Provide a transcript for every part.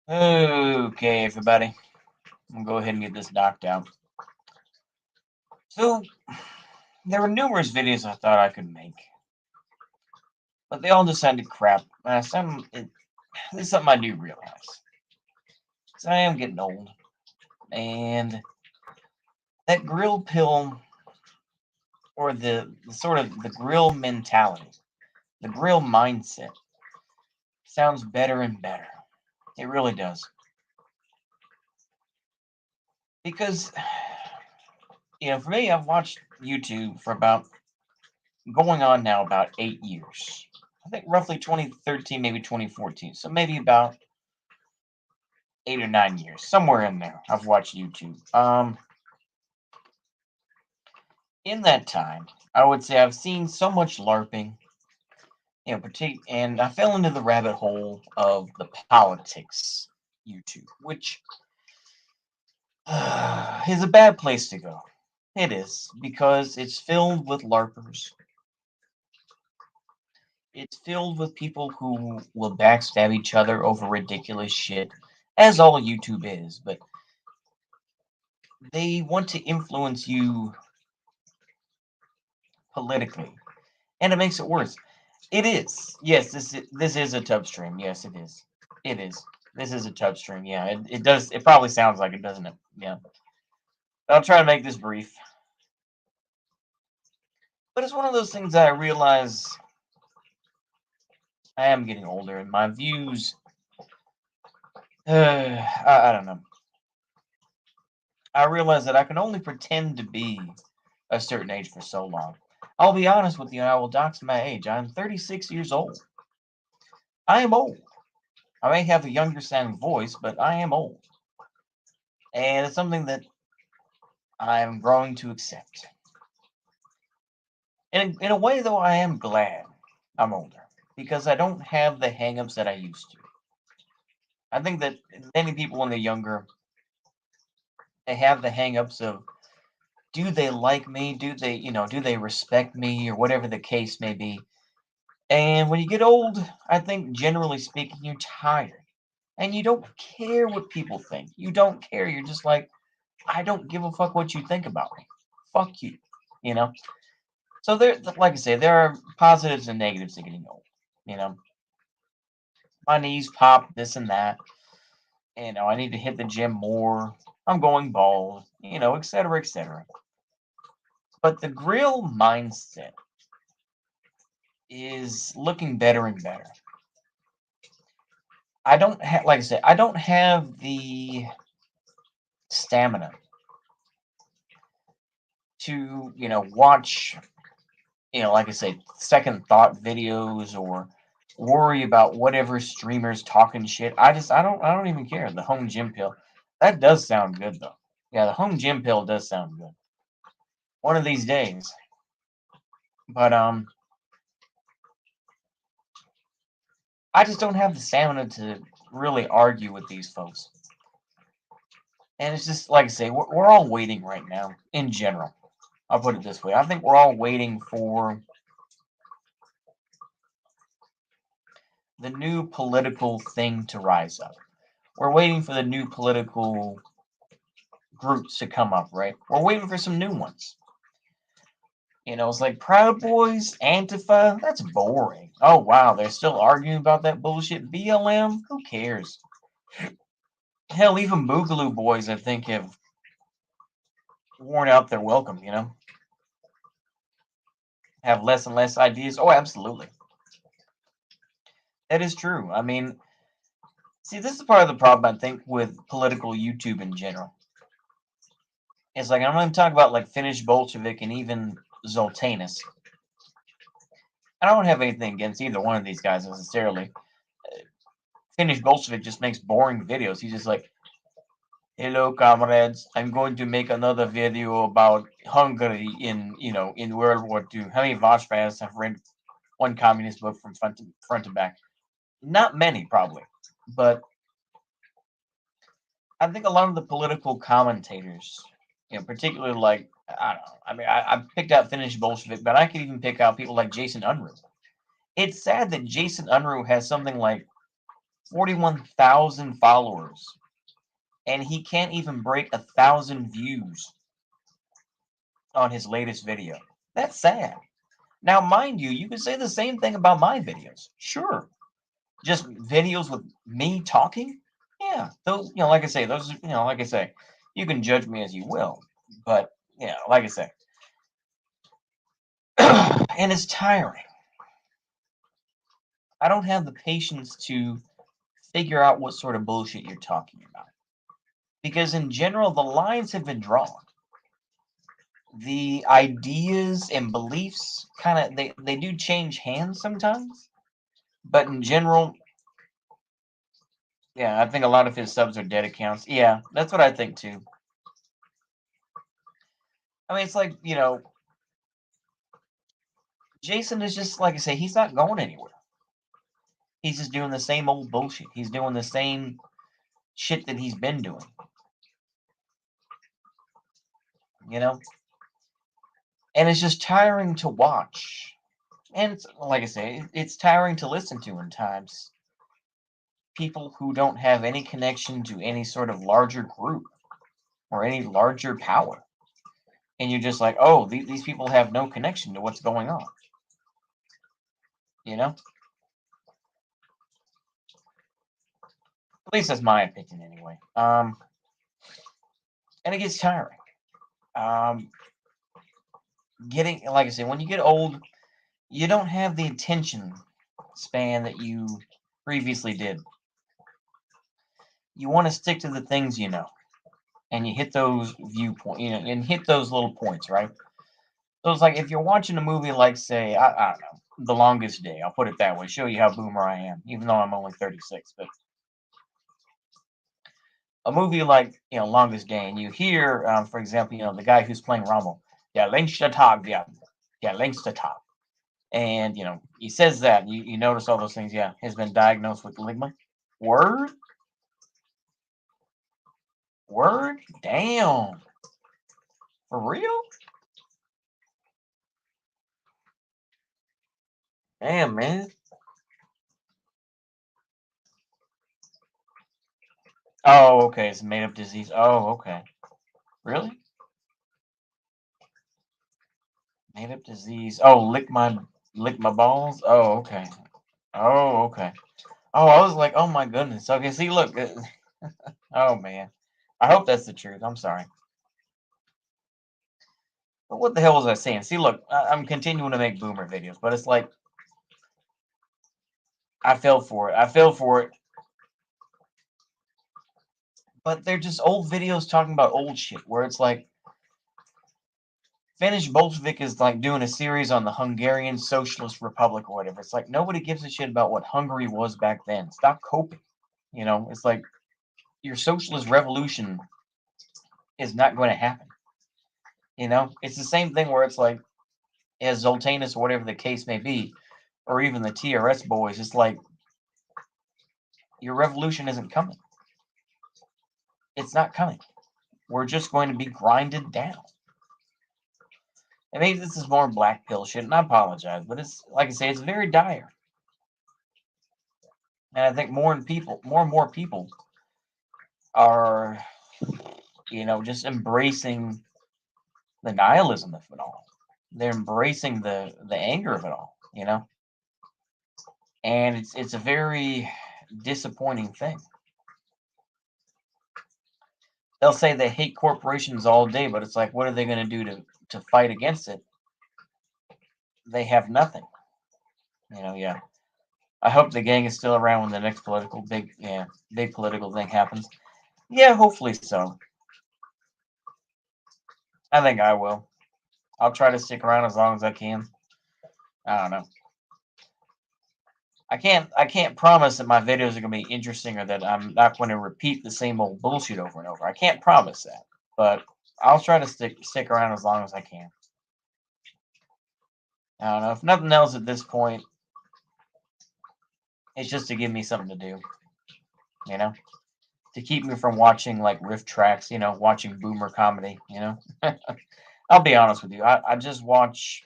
Okay, everybody. I'm gonna go ahead and get this knocked out. So, there were numerous videos I thought I could make, but they all decided to crap. This is something I do realize. 'Cause I am getting old, and that grill pill, or the sort of the grill mentality, the grill mindset, sounds better and better. It really does. Because, for me, I've watched YouTube for about going on now about 8 years. I think roughly 2013, maybe 2014. So maybe about 8 or 9 years, somewhere in there. I've watched YouTube. In that time, I would say I've seen so much LARPing, and I fell into the rabbit hole of the politics YouTube, which is a bad place to go. It is because it's filled with LARPers. It's filled with people who will backstab each other over ridiculous shit, as all YouTube is, but they want to influence you politically, and it makes it worse. It is. Yes, this is a tub stream. Yes, it is. It is. This is a tub stream. Yeah, it does. It probably sounds like it, doesn't it? Yeah. I'll try to make this brief, but it's one of those things that I realize I am getting older, and my views. I don't know. I realize that I can only pretend to be a certain age for so long. I'll be honest with you, I will dox my age. I'm 36 years old. I am old. I may have a younger sounding voice, but I am old. And it's something that I'm growing to accept. And in a way, though, I am glad I'm older because I don't have the hangups that I used to. I think that many people when they're younger, they have the hangups of do they like me? Do they respect me or whatever the case may be? And when you get old, I think generally speaking, you're tired and you don't care what people think. You don't care. You're just like, I don't give a fuck what you think about me. Fuck you. You know? So like I say, there are positives and negatives to getting old. You know, my knees pop, this and that. I need to hit the gym more. I'm going bald, et cetera, et cetera. But the grill mindset is looking better and better. I don't have, like I said, I don't have the stamina to, watch, like I say, second thought videos or worry about whatever streamers talking shit. I don't even care. The home gym pill. That does sound good though. Yeah, the home gym pill does sound good. One of these days. But I just don't have the stamina to really argue with these folks. And it's just like I say, we're all waiting right now in general. I'll put it this way. I think we're all waiting for the new political thing to rise up. We're waiting for the new political groups to come up, right? We're waiting for some new ones. It's like Proud Boys, Antifa. That's boring. Oh, wow. They're still arguing about that bullshit. BLM? Who cares? Hell, even Boogaloo Boys, I think, have worn out their welcome. Have less and less ideas. Oh, absolutely. That is true. I mean, see, this is part of the problem, I think, with political YouTube in general. It's like, I'm going to talk about, like, Finnish Bolshevik and even Zoltanus. I don't have anything against either one of these guys necessarily. Finnish Bolshevik just makes boring videos. He's just like, hello, comrades. I'm going to make another video about Hungary in World War II. How many Voshfans have read one communist book from front to back? Not many, probably. But I think a lot of the political commentators, particularly like, I don't know. I mean, I picked out Finnish Bolshevik, but I could even pick out people like Jason Unruh. It's sad that Jason Unruh has something like 41,000 followers, and he can't even break 1,000 views on his latest video. That's sad. Now, mind you, you can say the same thing about my videos. Sure. Just videos with me talking? Yeah. Those, like I say, like I say, you can judge me as you will. But, like I say, and it's tiring. I don't have the patience to figure out what sort of bullshit you're talking about. Because in general, the lines have been drawn. The ideas and beliefs kind of they do change hands sometimes. But in general, yeah, I think a lot of his subs are dead accounts. Yeah, that's what I think too. I mean, it's like, Jason is just, like I say, he's not going anywhere. He's just doing the same old bullshit. He's doing the same shit that he's been doing. And it's just tiring to watch. And it's, like I say, it's tiring to listen to in times. People who don't have any connection to any sort of larger group or any larger power. And you're just like, oh, these people have no connection to what's going on. At least that's my opinion anyway. And it gets tiring. Getting, like I said, when you get old, you don't have the attention span that you previously did. You want to stick to the things you know, and you hit those viewpoints, and hit those little points, right? So it's like if you're watching a movie like, say, I don't know, The Longest Day. I'll put it that way. Show you how boomer I am, even though I'm only 36. But a movie like, Longest Day, and you hear, for example, the guy who's playing Rommel, yeah, längsta tag, yeah, längsta tag. And, he says that. You notice all those things. Yeah, has been diagnosed with ligma. Word? Word? Damn. For real? Damn, man. Oh, okay. It's a made up disease. Oh, okay. Really? Made up disease. Oh, lick my balls? Oh, okay. Oh, okay. Oh, I was like, oh my goodness. Okay, see, look. Oh man. I hope that's the truth. I'm sorry. But what the hell was I saying? See, look, I'm continuing to make boomer videos, but it's like I fell for it. I fell for it. But they're just old videos talking about old shit where it's like Finnish Bolshevik is like doing a series on the Hungarian Socialist Republic or whatever. It's like nobody gives a shit about what Hungary was back then. Stop coping. It's like your socialist revolution is not going to happen. It's the same thing where it's like, as Zoltanus or whatever the case may be, or even the TRS boys, it's like your revolution isn't coming. It's not coming. We're just going to be grinded down. And maybe this is more black pill shit, and I apologize, but it's like I say, it's very dire. And I think more and more people are, just embracing the nihilism of it all. They're embracing the anger of it all, And it's a very disappointing thing. They'll say they hate corporations all day, but it's like, what are they going to do to fight against it? They have nothing. Yeah. I hope the gang is still around when the next big political thing happens. Yeah, hopefully so. I think I will. I'll try to stick around as long as I can. I don't know. I can't promise that my videos are going to be interesting or that I'm not going to repeat the same old bullshit over and over. I can't promise that, but I'll try to stick around as long as I can. I don't know. If nothing else at this point, it's just to give me something to do, to keep me from watching like riff tracks, watching boomer comedy, I'll be honest with you. I just watch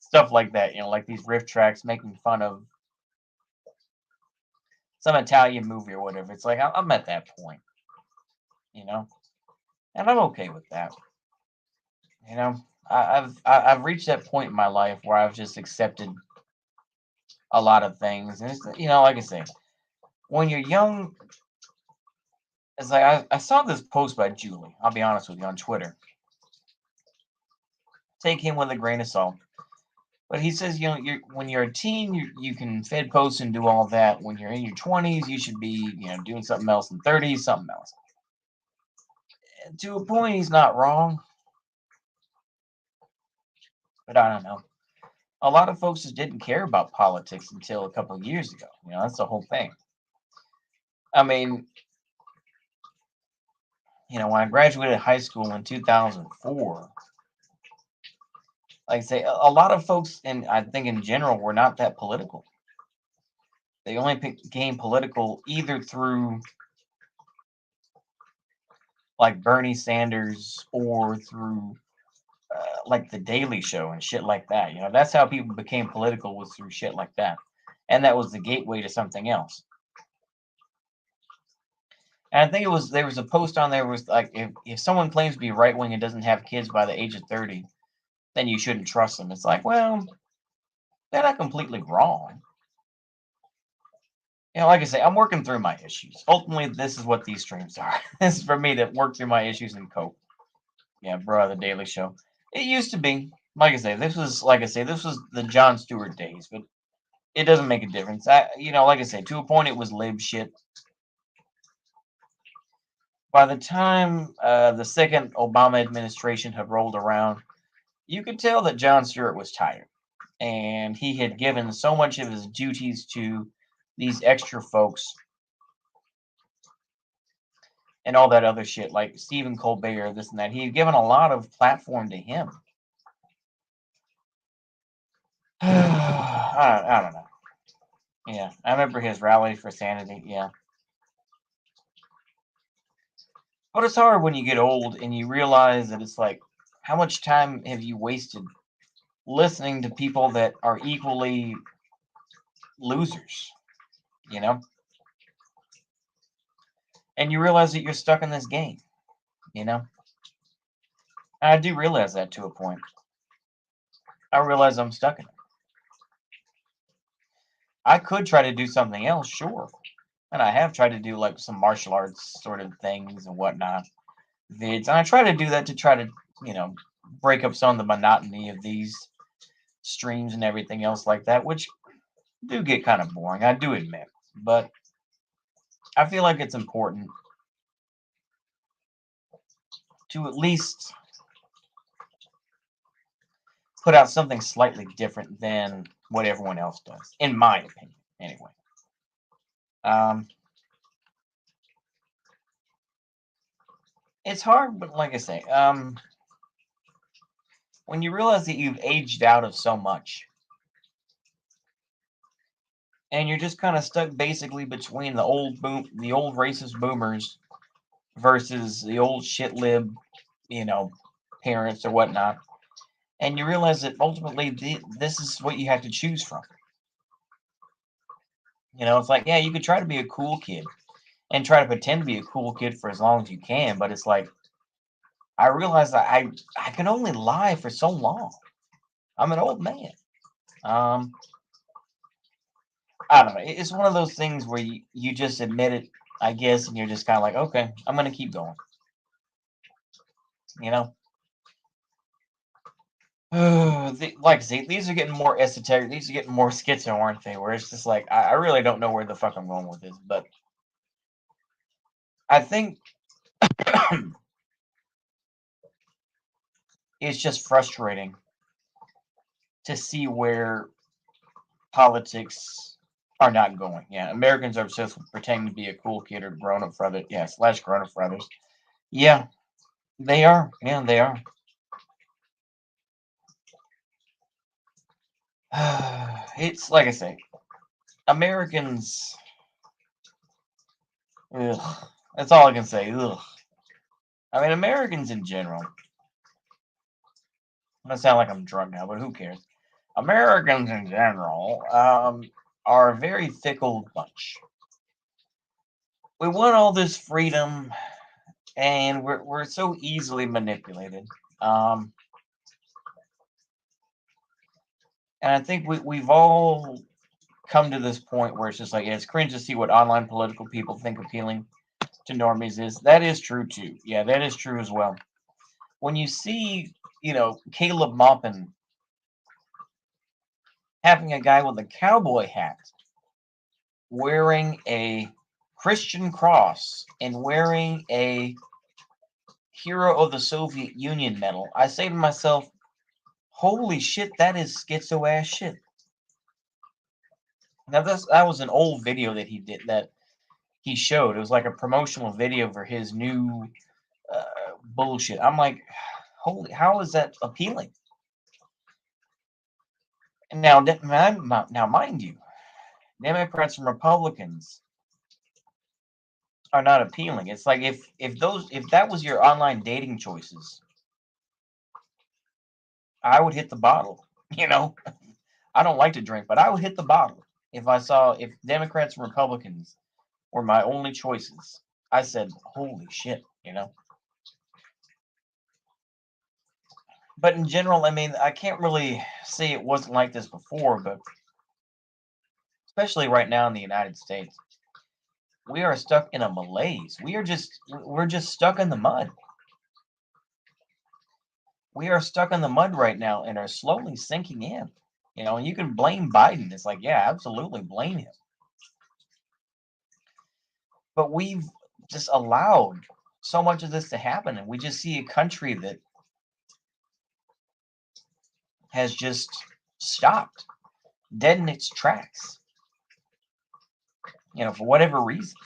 stuff like that, like these riff tracks making fun of some Italian movie or whatever. It's like I'm at that point, you know, and I'm okay with that. You know, I've reached that point in my life where I've just accepted a lot of things, and it's, like I say, when you're young, it's like I saw this post by Julie. I'll be honest with you on Twitter. Take him with a grain of salt. But he says, when you're a teen, you can fed post and do all that. When you're in your 20s, you should be, doing something else. In 30s, something else. And to a point, he's not wrong. But I don't know. A lot of folks just didn't care about politics until a couple of years ago. That's the whole thing. I mean, when I graduated high school in 2004, like I say, a lot of folks, and I think in general, were not that political. They only became political either through like Bernie Sanders or through like the Daily Show and shit like that. That's how people became political, was through shit like that, and that was the gateway to something else. And I think there was a post on there was like, if someone claims to be right wing and doesn't have kids by the age of 30, then you shouldn't trust them. It's like, well, they're not completely wrong. Like I say, I'm working through my issues. Ultimately, this is what these streams are. This is for me to work through my issues and cope. Yeah, bro, the Daily Show. It used to be, like I say, this was the Jon Stewart days, but it doesn't make a difference. Like I say, to a point, it was lib shit. By the time the second Obama administration had rolled around, you could tell that Jon Stewart was tired, and he had given so much of his duties to these extra folks and all that other shit, like Stephen Colbert, this and that. He had given a lot of platform to him. I don't know. Yeah, I remember his rally for sanity. Yeah. But it's hard when you get old and you realize that it's like, how much time have you wasted listening to people that are equally losers, you know? And you realize that you're stuck in this game, you know? And I do realize that to a point. I realize I'm stuck in it. I could try to do something else, sure. And I have tried to do like some martial arts sort of things and whatnot, vids. And I try to do that to try to, break up some of the monotony of these streams and everything else like that, which do get kind of boring, I do admit. But I feel like it's important to at least put out something slightly different than what everyone else does, in my opinion, anyway. It's hard, but like I say, when you realize that you've aged out of so much, and you're just kind of stuck basically between the old racist boomers versus the old shit lib, parents or whatnot, and you realize that ultimately this is what you have to choose from. It's like, yeah, you could try to be a cool kid and try to pretend to be a cool kid for as long as you can, but it's like, I realize that I can only lie for so long. I'm an old man. I don't know. It's one of those things where you just admit it, I guess, and you're just kind of like, okay, I'm gonna keep going. Like I say, these are getting more esoteric. These are getting more schizo, aren't they? Where it's just like, I really don't know where the fuck I'm going with this, but I think it's just frustrating to see where politics are not going. Yeah, Americans are obsessed with pretending to be a cool kid or grown up for others. Yeah, slash grown up for others. Yeah, they are. Yeah, they are. It's like I say, Americans. Ugh, that's all I can say. Ugh. I mean, Americans in general. I sound like I'm drunk now, but who cares? Americans in general are a very fickle bunch. we want all this freedom, and we're so easily manipulated. Um, and I think we've all come to this point where it's just like, yeah, it's cringe to see what online political people think appealing to normies is. That is true too. Yeah, that is true as well. When you see, Caleb Maupin having a guy with a cowboy hat wearing a Christian cross and wearing a Hero of the Soviet Union medal, I say to myself, holy shit, that is schizo ass shit. Now that was an old video that he did, that he showed. It was like a promotional video for his new bullshit. I'm like, holy, how is that appealing? Now, now, mind you, Democrats and Republicans are not appealing. It's like if that was your online dating choices, I would hit the bottle. You know, I don't like to drink, but I would hit the bottle if Democrats and Republicans were my only choices. I said, holy shit. But in general, I mean, I can't really say it wasn't like this before, but especially right now in the United States, we are stuck in a malaise. We're just stuck in the mud. We are stuck in the mud right now and are slowly sinking in. And you can blame Biden. It's like, yeah, absolutely blame him. But we've just allowed so much of this to happen, and we just see a country that has just stopped dead in its tracks, for whatever reason.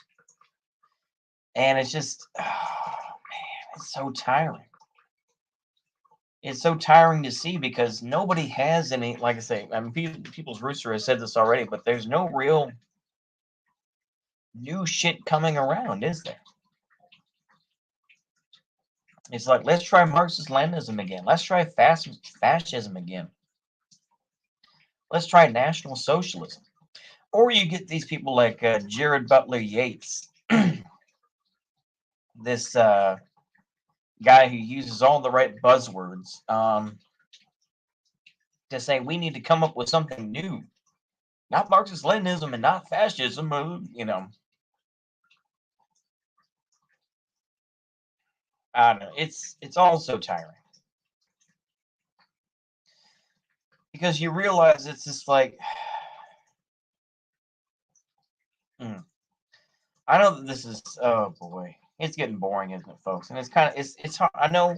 And it's just, oh man, it's so tiring. It's so tiring to see because nobody has any, like I say, I mean, People's Rooster has said this already, but there's no real new shit coming around, is there? It's like, let's try Marxist-Leninism again. Let's try fascism again. Let's try National Socialism. Or you get these people like Jared Butler Yates, this guy who uses all the right buzzwords to say we need to come up with something new. Not Marxist-Leninism and not fascism, I don't know. It's all so tiring. Because you realize it's just like, I know that this is, oh boy, it's getting boring, isn't it, folks? And it's hard. I know.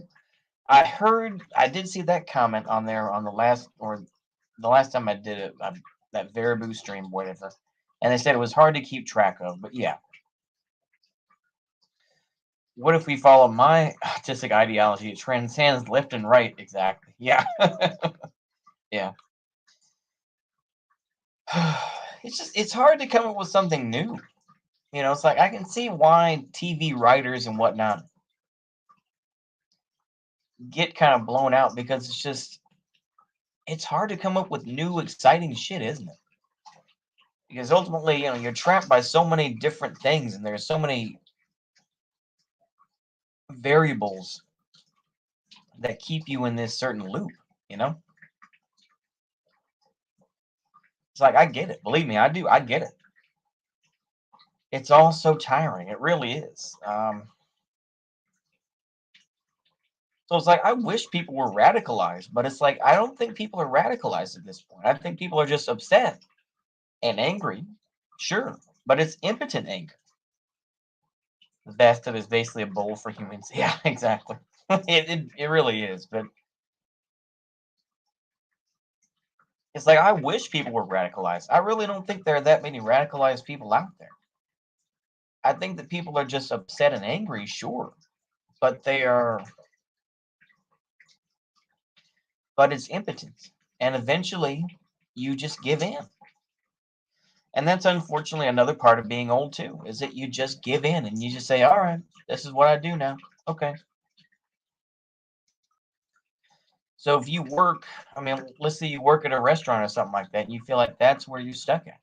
I did see that comment on there on the last time I did it, that Varibu stream, whatever, and they said it was hard to keep track of. But yeah, what if we follow my artistic ideology? It transcends left and right. Exactly. Yeah. Yeah. It's hard to come up with something new. It's like I can see why TV writers and whatnot get kind of blown out because it's hard to come up with new exciting shit, isn't it? Because ultimately, you're trapped by so many different things and there's so many variables that keep you in this certain loop, you know? It's like I get it. Believe me, I do. I get it. It's all so tiring. It really is. So it's like I wish people were radicalized, but it's like I don't think people are radicalized at this point. I think people are just upset and angry, sure, but it's impotent anger. The bathtub is basically a bowl for humans. Yeah, exactly. It really is, but it's like I wish people were radicalized. I really don't think there are that many radicalized people out there. I think that people are just upset and angry, sure, but but it's impotent, and eventually you just give in. And that's unfortunately another part of being old too, is that you just give in and you just say, all right, this is what I do now. Okay. So if you work, I mean, let's say you work at a restaurant or something like that, and you feel like that's where you're stuck at,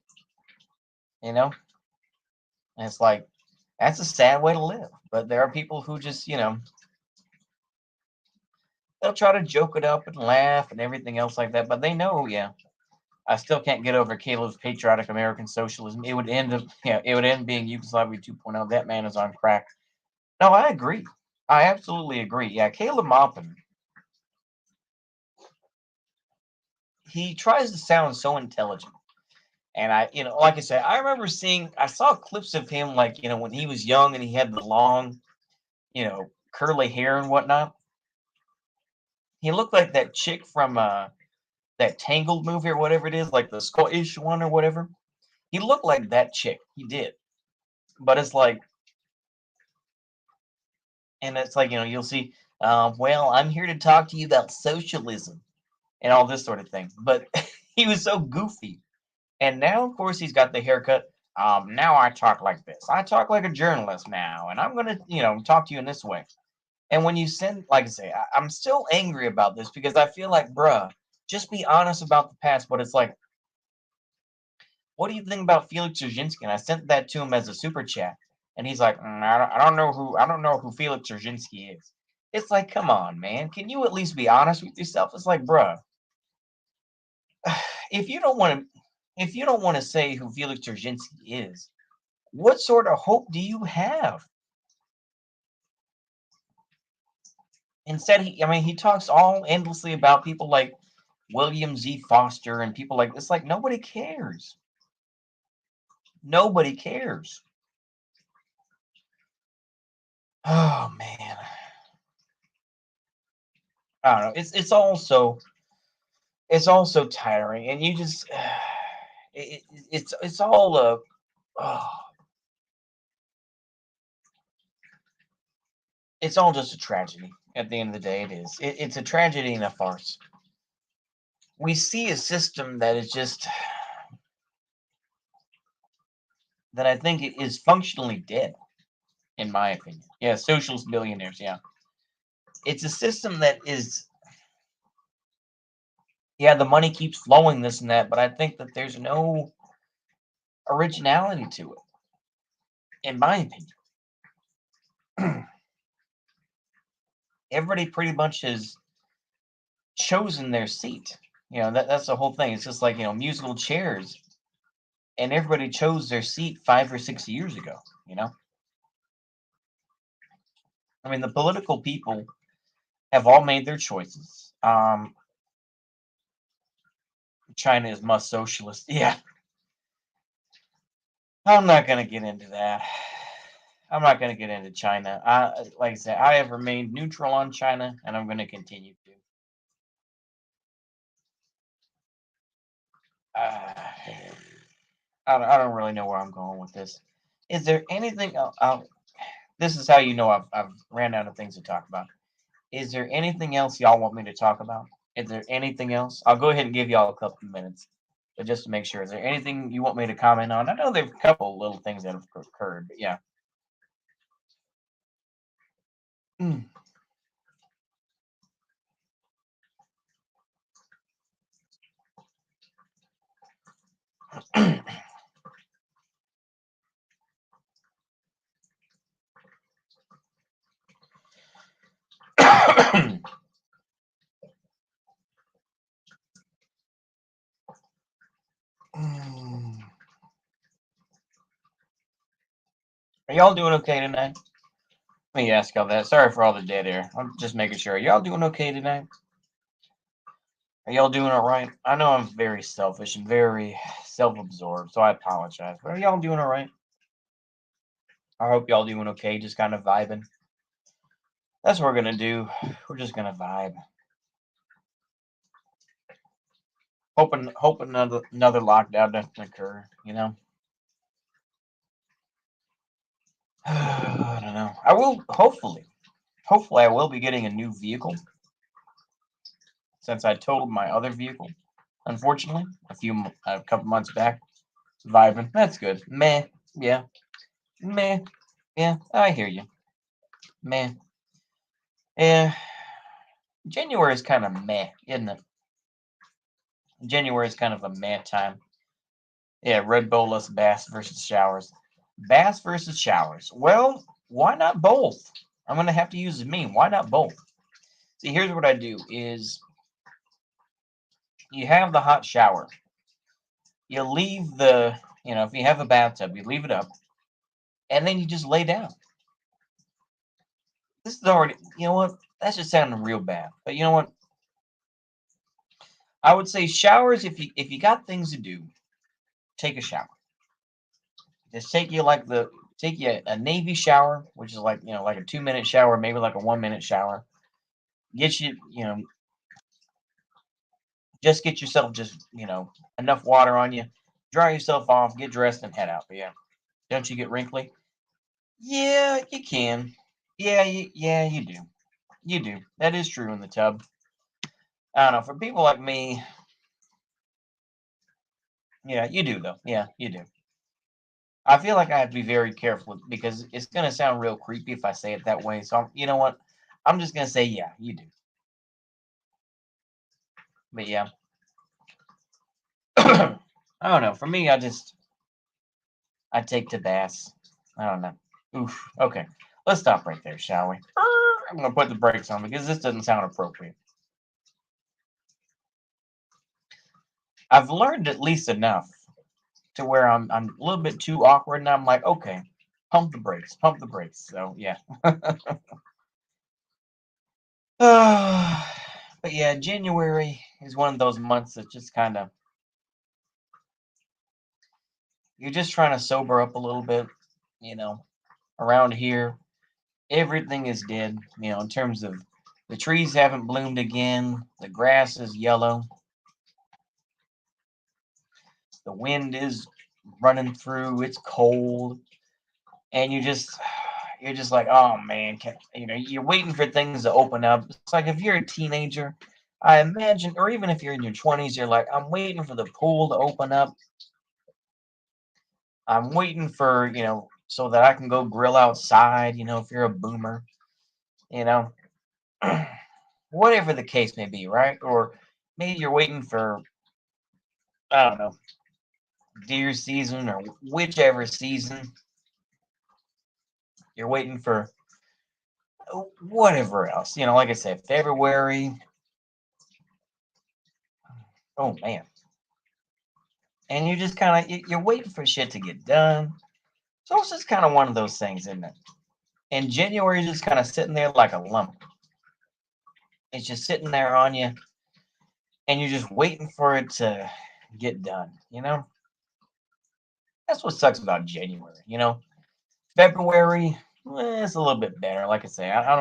you know? And it's like, That's a sad way to live. But there are people who just, they'll try to joke it up and laugh and everything else like that. But they know, yeah, I still can't get over Caleb's patriotic American socialism. It would end up, yeah, it would end being Yugoslavia 2.0. That man is on crack. No, I agree. I absolutely agree. Yeah, Caleb Maupin, he tries to sound so intelligent. And like I said, I saw clips of him, like, when he was young and he had the long, curly hair and whatnot. He looked like that chick from that Tangled movie or whatever it is, like the Scottish one or whatever. He looked like that chick. He did. But it's like, and it's like, you'll see, well, I'm here to talk to you about socialism and all this sort of thing. But he was so goofy. And now, of course, he's got the haircut. Now I talk like this. I talk like a journalist now, and I'm gonna, talk to you in this way. And when you send, like I say, I'm still angry about this because I feel like, bruh, just be honest about the past. But it's like, what do you think about Felix Dzerzhinsky? And I sent that to him as a super chat, and he's like, I don't know who Felix Dzerzhinsky is. It's like, come on, man, can you at least be honest with yourself? It's like, bruh, if you don't want to, if you don't want to say who Felix Dzerzhinsky is, what sort of hope do you have? Instead, he talks all endlessly about people like William Z. Foster and people like this. Like, nobody cares. Nobody cares. Oh man, I don't know. It's also tiring, and you just it's all oh, it's all just a tragedy. At the end of the day, it is. It's a tragedy and a farce. We see a system that is just that I think it is functionally dead, in my opinion. Yeah, socialist billionaires. Yeah, it's a system that is. Yeah, the money keeps flowing, this and that, but I think that there's no originality to it, in my opinion. Everybody pretty much has chosen their seat. That's the whole thing. It's just like, musical chairs, and everybody chose their seat 5 or 6 years ago. You know, I mean, the political people have all made their choices. China is must socialist. Yeah, I'm not gonna get into that. I'm not gonna get into China. Like I said, I have remained neutral on China, and I'm gonna continue to. Uh, I don't really know where I'm going with this. Is there anything else? This is how you know I've ran out of things to talk about. Is there anything else y'all want me to talk about? Is there anything else? I'll go ahead and give y'all a couple of minutes, but just to make sure, is there anything you want me to comment on? I know there's a couple little things that have occurred, but yeah. Mm. Mm. Are y'all doing okay tonight? Let me ask y'all that. Sorry for all the dead air. I'm just making sure. Are y'all doing okay tonight? Are y'all doing all right? I know I'm very selfish and very self-absorbed, so I apologize. But are y'all doing all right? I hope y'all doing okay. Just kind of vibing. That's what we're gonna do. We're just gonna vibe. Hoping another lockdown doesn't occur. I don't know. I will hopefully I will be getting a new vehicle since I totaled my other vehicle. Unfortunately, a couple months back. Vibing. That's good. Meh. Yeah. Meh. Yeah. I hear you. Meh. Yeah. January is kind of meh, isn't it? January is kind of a meh time. Yeah. Red Bull less bass versus showers. Baths versus showers. Well, why not both? I'm gonna have to use a meme. Why not both? See, here's what I do: is you have the hot shower. You leave the, if you have a bathtub, you leave it up, and then you just lay down. This is already, you know what? That's just sounding real bad. But you know what? I would say showers. If you got things to do, take a shower. Just take you a Navy shower, which is like like a 2 minute shower, maybe like a 1 minute shower. Get you just get yourself just enough water on you, dry yourself off, get dressed, and head out. But yeah, don't you get wrinkly? Yeah, you can. Yeah, you do. You do. That is true in the tub. I don't know. For people like me, yeah, you do though. Yeah, you do. I feel like I have to be very careful because it's gonna sound real creepy if I say it that way. So you know what? I'm just gonna say yeah, you do. But yeah, I don't know. For me, I take to bass. I don't know. Oof. Okay, let's stop right there, shall we? I'm gonna put the brakes on because this doesn't sound appropriate. I've learned at least enough to where I'm a little bit too awkward, and I'm like, okay, pump the brakes. So yeah. But yeah, January is one of those months that just kind of you're just trying to sober up a little bit. You know, around here, everything is dead. In terms of the trees haven't bloomed again, the grass is yellow, the wind is running through, it's cold, and you're just like, oh man, you're waiting for things to open up. It's like if you're a teenager, I imagine, or even if you're in your 20s, you're like, I'm waiting for the pool to open up. I'm waiting for, so that I can go grill outside, if you're a boomer, you know, whatever the case may be, right? Or maybe you're waiting for, I don't know, deer season or whichever season you're waiting for, whatever else, like I said, February. Oh man. And you're just kind of, you're waiting for shit to get done. So it's just kind of one of those things, isn't it? And January is just kind of sitting there like a lump. It's just sitting there on you, and you're just waiting for it to get done. That's what sucks about January. February, it's a little bit better. Like I say, I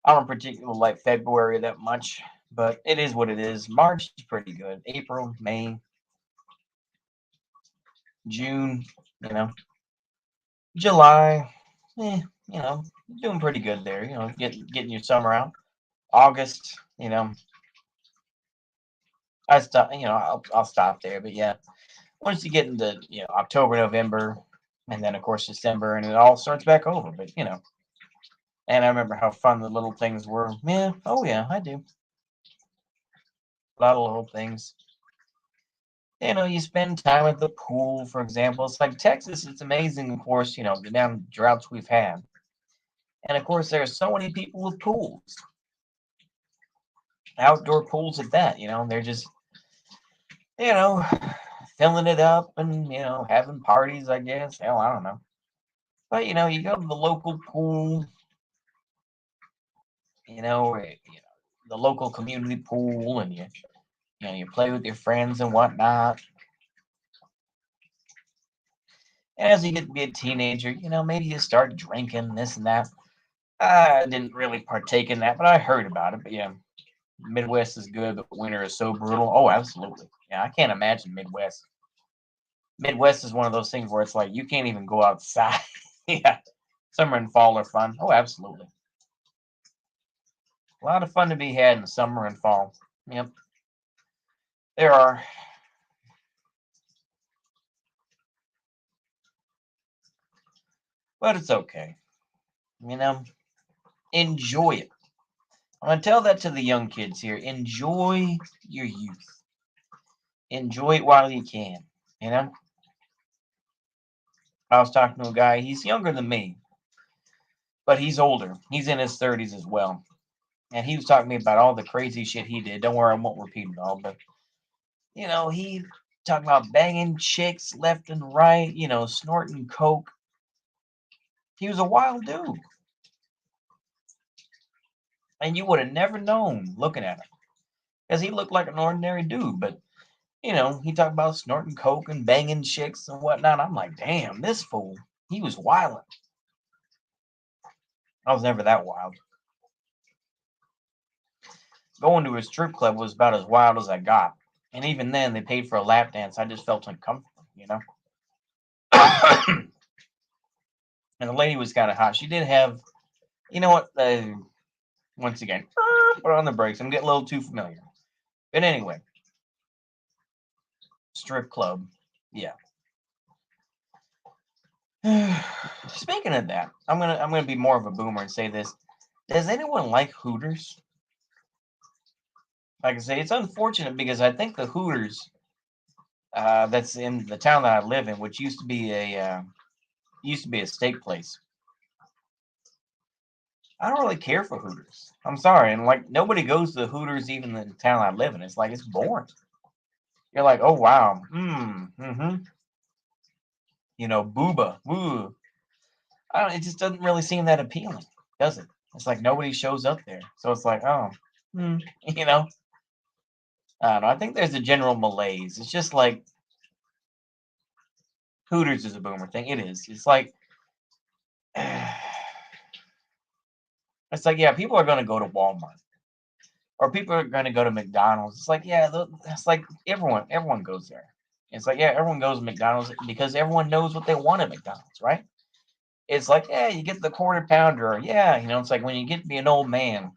don't particularly like February that much, but it is what it is. March is pretty good. April, May, June, you know, July, eh, doing pretty good there. Getting your summer out. August, I stop. I'll stop there. But yeah, once you get into October, November, and then of course December, and it all starts back over. But and I remember how fun the little things were. Yeah, oh yeah, I do. A lot of little things. You spend time at the pool, for example. It's like Texas. It's amazing, of course. The damn droughts we've had, and of course there are so many people with pools, outdoor pools at that. They're just you know filling it up and having parties. I guess. Hell, I don't know. But you go to the local pool, the local community pool, and you play with your friends and whatnot. And as you get to be a teenager, maybe you start drinking this and that. I didn't really partake in that, but I heard about it. But yeah, Midwest is good, but winter is so brutal. Oh, absolutely. Yeah, I can't imagine Midwest. Midwest is one of those things where it's like you can't even go outside. Yeah, summer and fall are fun. Oh, absolutely. A lot of fun to be had in summer and fall. Yep, there are. But it's okay. You know, enjoy it. I'm gonna tell that to the young kids here. Enjoy your youth. Enjoy it while you can. You know, I was talking to a guy. He's younger than me, but he's older. He's in his 30s as well. And he was talking to me about all the crazy shit he did. Don't worry, I won't repeat it all. But, he talking about banging chicks left and right, snorting coke. He was a wild dude. And you would have never known looking at him. Because he looked like an ordinary dude. But, he talked about snorting coke and banging chicks and whatnot. I'm like, damn, this fool, he was wild. I was never that wild. Going to a strip club was about as wild as I got. And even then, they paid for a lap dance. I just felt uncomfortable. And the lady was kind of hot. She did have, you know what? Once again, put on the brakes. I'm getting a little too familiar. But anyway, strip club. Yeah. Speaking of that, I'm gonna be more of a boomer and say this. Does anyone like Hooters? Like I say, it's unfortunate because I think the Hooters that's in the town that I live in, which used to be a steak place. I don't really care for Hooters. I'm sorry, and like nobody goes to the Hooters even in the town I live in. It's like it's boring. You're like, oh wow, booba, woo. I don't. It just doesn't really seem that appealing, does it? It's like nobody shows up there, so it's like, oh, hmm, you know. I don't know. I think there's a general malaise. It's just like Hooters is a boomer thing. It is. It's like, yeah, people are gonna go to Walmart or people are gonna go to McDonald's. It's like, yeah, it's like everyone goes there. It's like, yeah, everyone goes to McDonald's because everyone knows what they want at McDonald's, right? It's like, yeah, you get the quarter pounder. Yeah, it's like when you get to be an old man,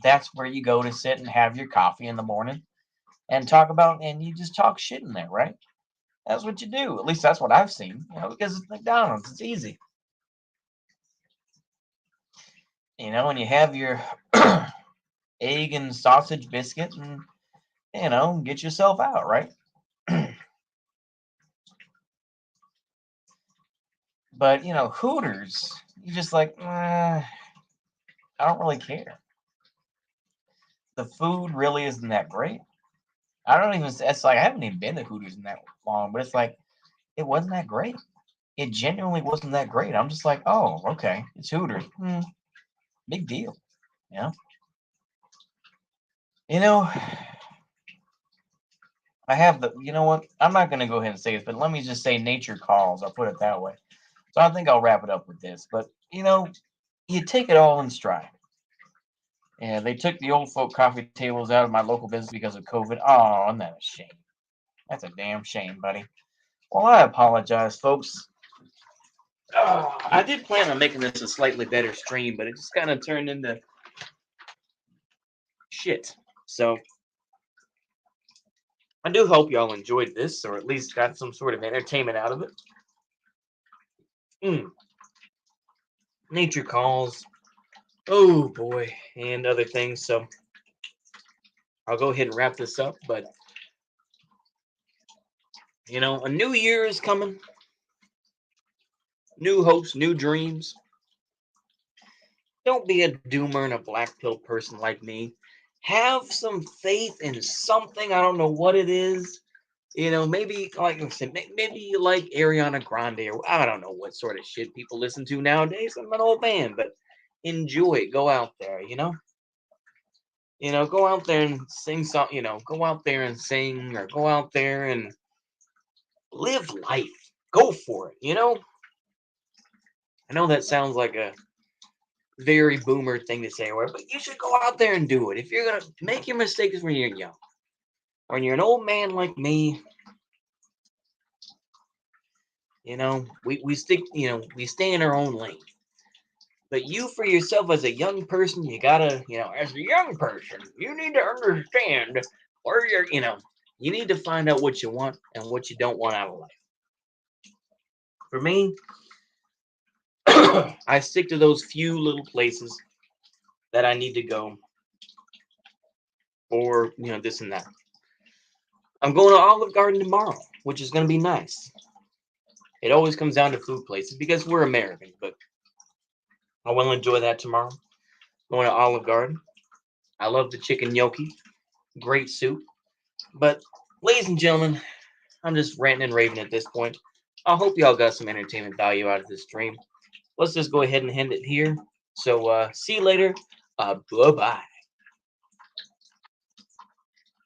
that's where you go to sit and have your coffee in the morning and and you just talk shit in there, right? That's what you do. At least that's what I've seen, because it's McDonald's. It's easy. And you have your egg and sausage biscuit and, get yourself out, right? But, Hooters, you just like, I don't really care. The food really isn't that great. I don't even, it's like, I haven't even been to Hooters in that long, but it's like, it wasn't that great. It genuinely wasn't that great. I'm just like, oh, okay, it's Hooters. Big deal. Yeah. You know, I have you know what? I'm not going to go ahead and say this, but let me just say nature calls. I'll put it that way. So I think I'll wrap it up with this. But, you take it all in stride. Yeah, they took the old folk coffee tables out of my local business because of COVID. Oh, isn't that a shame? That's a damn shame, buddy. Well, I apologize, folks. Oh, I did plan on making this a slightly better stream, but it just kind of turned into shit. So I do hope y'all enjoyed this, or at least got some sort of entertainment out of it. Nature calls. Oh boy, and other things. So I'll go ahead and wrap this up. But a new year is coming. New hopes, new dreams. Don't be a doomer and a black pill person like me. Have some faith in something. I don't know what it is. Maybe like I said, maybe you like Ariana Grande, or I don't know what sort of shit people listen to nowadays. I'm an old man, but enjoy it. Go out there, go out there and sing song, go out there and sing, or go out there and live life. Go for it. I know that sounds like a very boomer thing to say, but you should go out there and do it. If you're gonna make your mistakes when you're young, when you're an old man like me, we stick, we stay in our own lane. But you, for yourself, as a young person, you gotta, as a young person, you need to understand where you need to find out what you want and what you don't want out of life. For me, I stick to those few little places that I need to go for, this and that. I'm going to Olive Garden tomorrow, which is going to be nice. It always comes down to food places because we're Americans, but I will enjoy that tomorrow. Going to Olive Garden. I love the chicken gnocchi. Great soup. But, ladies and gentlemen, I'm just ranting and raving at this point. I hope y'all got some entertainment value out of this stream. Let's just go ahead and end it here. So, see you later. Bye bye.